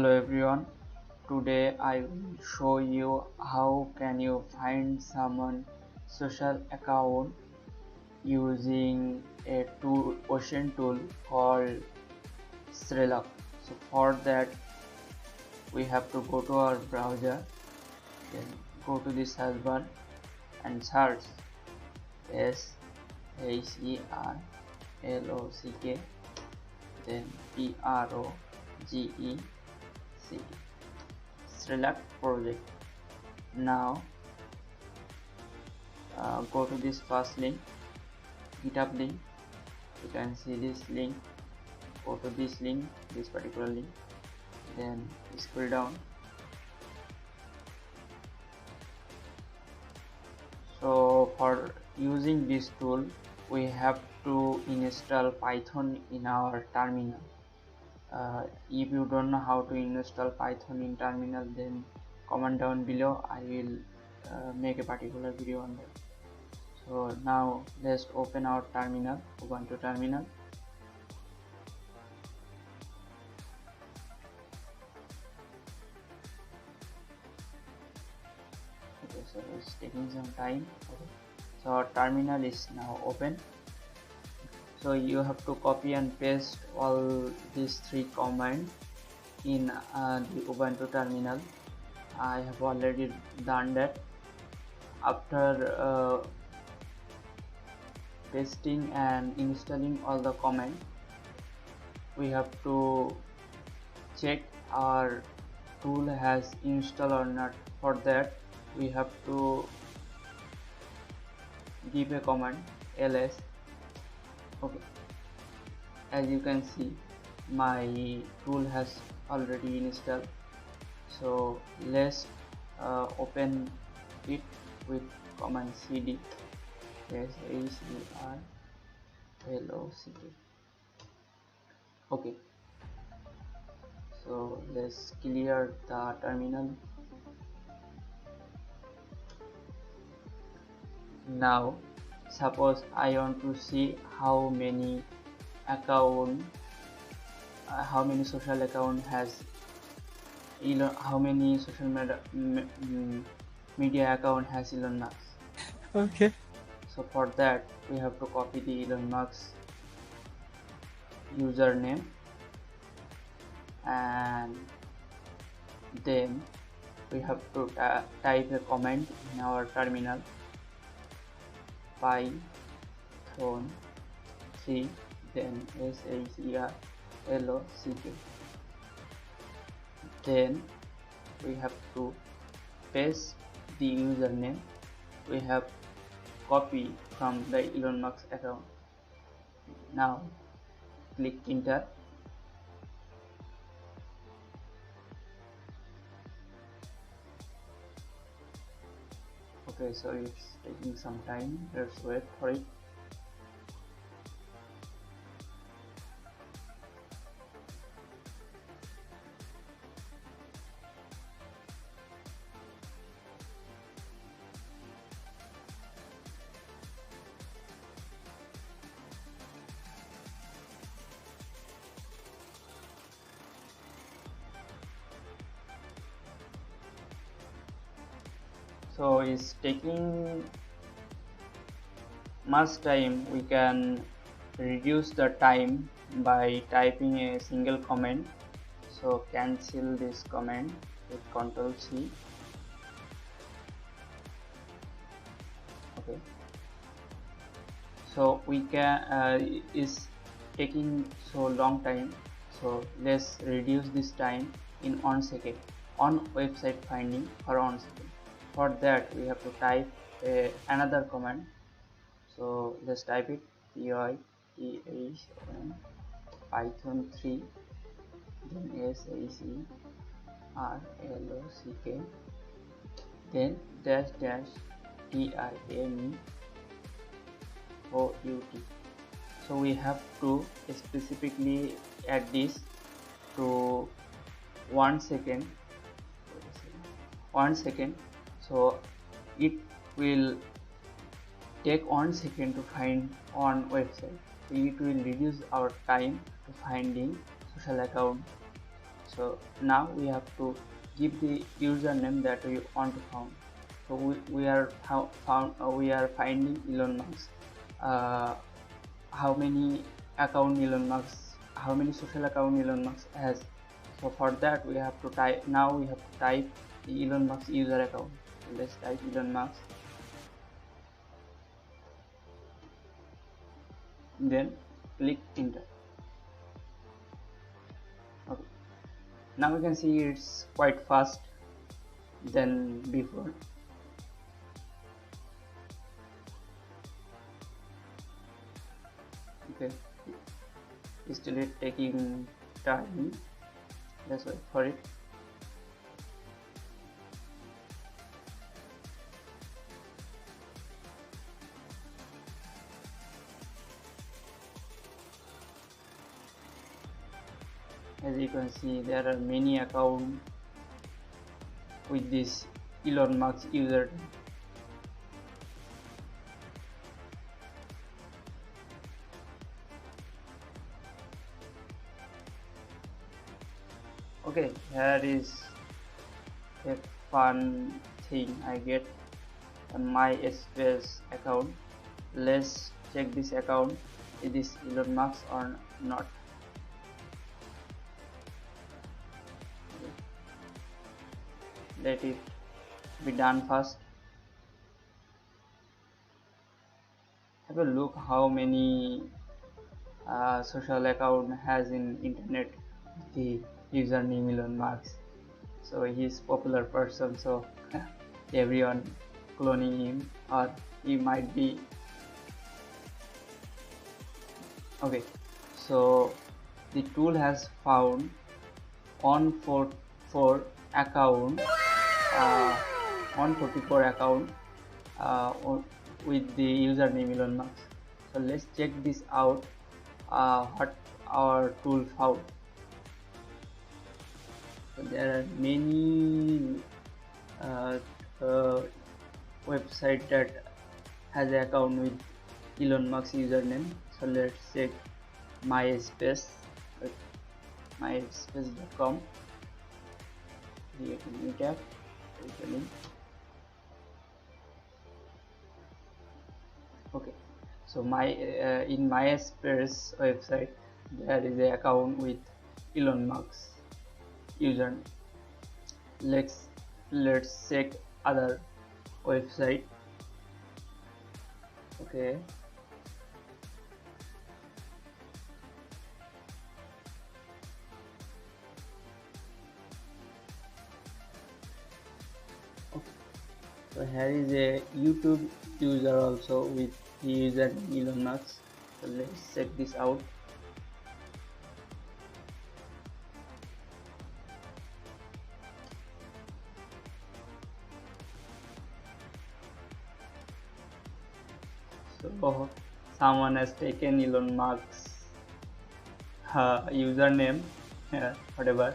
Hello everyone. Today I will show you how can you find someone social account using a OSINT tool called Sherlock. So for that we have to go to our browser, then go to the search bar and search SHERLOCK, then PROJECT, sherlock-project. Now go to this first link, github link. You can see this link. Go to this link, this particular link, then scroll down. So for using this tool we have to install Python in our terminal. If you don't know how to install Python in terminal, then comment down below. I will make a particular video on that. So now let's open our terminal, Ubuntu terminal. Okay, so it's taking some time. Okay. So our terminal is now open. So you have to copy and paste all these three commands in the Ubuntu terminal. I have already done that. After pasting and installing all the commands, we have to check our tool has installed or not. For that we have to give a command ls. Okay, as you can see my tool has already installed, so let's open it with command cd sherlock. Okay, so let's clear the terminal. Now suppose I want to see how many social account has Elon, how many social media account has Elon Musk. Okay. So for that we have to copy the Elon Musk username and then we have to type a command in our terminal, Python 3, then sherlock. Then we have to paste the username we have copied from the Elon Musk account. Now click enter. Okay, so it's taking some time. Let's wait for it. So it's taking much time. We can reduce the time by typing a single command. So cancel this command with Ctrl C. Okay, so we can is taking so long time, so let's reduce this time in 1 second on website finding for 1 second. For that we have to type another command. So let's type it, Python 3, then sherlock, then -timeout. So we have to specifically add this to 1 second. 1 second, so it will take 1 second to find on website. So it will reduce our time to finding social account. So now we have to give the username that we want to found. So we are finding Elon Musk. Uh, how many how many social account Elon Musk has. So for that we have to type, now we have to type the Elon Musk user account. So let's type Elon Musk, then click enter. Okay, now we can see it's quite fast than before. Okay, it's still taking time, let's wait for it. As you can see, there are many accounts with this Elon Musk user. Okay, here is a fun thing I get on my MySpace account. Let's check this account. Is this Elon Musk or not? Let it be done first. Have a look how many social account has in internet the username Elon Musk. So he's popular person, so everyone cloning him, or he might be. Okay, so the tool has found 144 account, 144 account uh, with the username Elon Musk. So let's check this out, what our tool found. So there are many website that has an account with Elon Musk username. So let's check MySpace, myspace.com. Create a new tab. Okay, so in MySpace website there is an account with Elon Musk username. Let's check other website. Okay, so here is a YouTube user also with the user Elon Musk. So let's check this out. So someone has taken Elon Musk's username, whatever.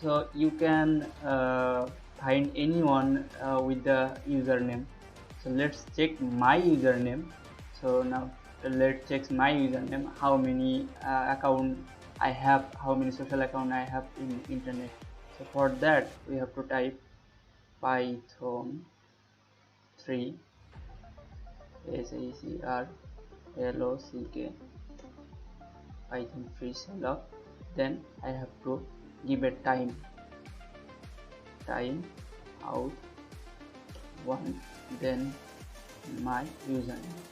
So you can find anyone with the username. So let's check my username. So now let's check my username, how many account I have, how many social account I have in internet. So for that we have to type python 3 sherlock python 3 sherlock. Then I have to give a time out 1, then my username.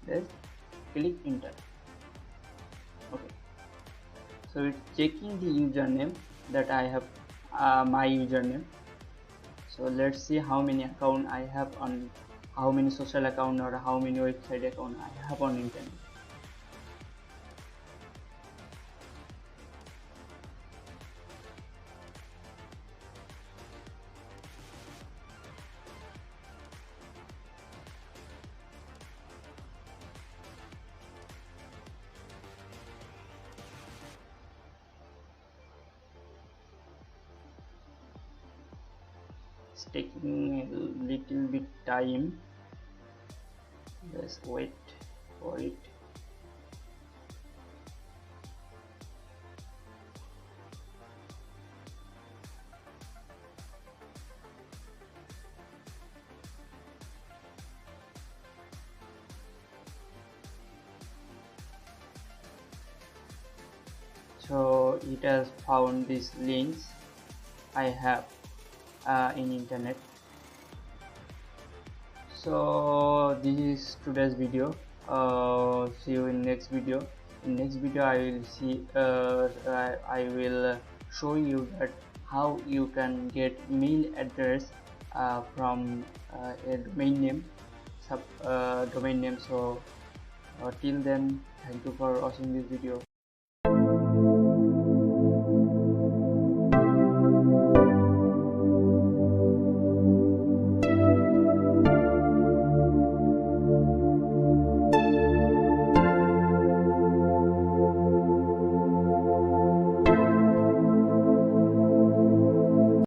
Let's click enter. Okay, so it's checking the username that I have, my username. So let's see how many account I have on, how many social account or how many website account I have on internet. It's taking a little bit time. Let's wait for it. So it has found these links I have in internet. So this is today's video. See you in next video. In next video I will see I will show you that how you can get mail address from a domain name. So till then, thank you for watching this video.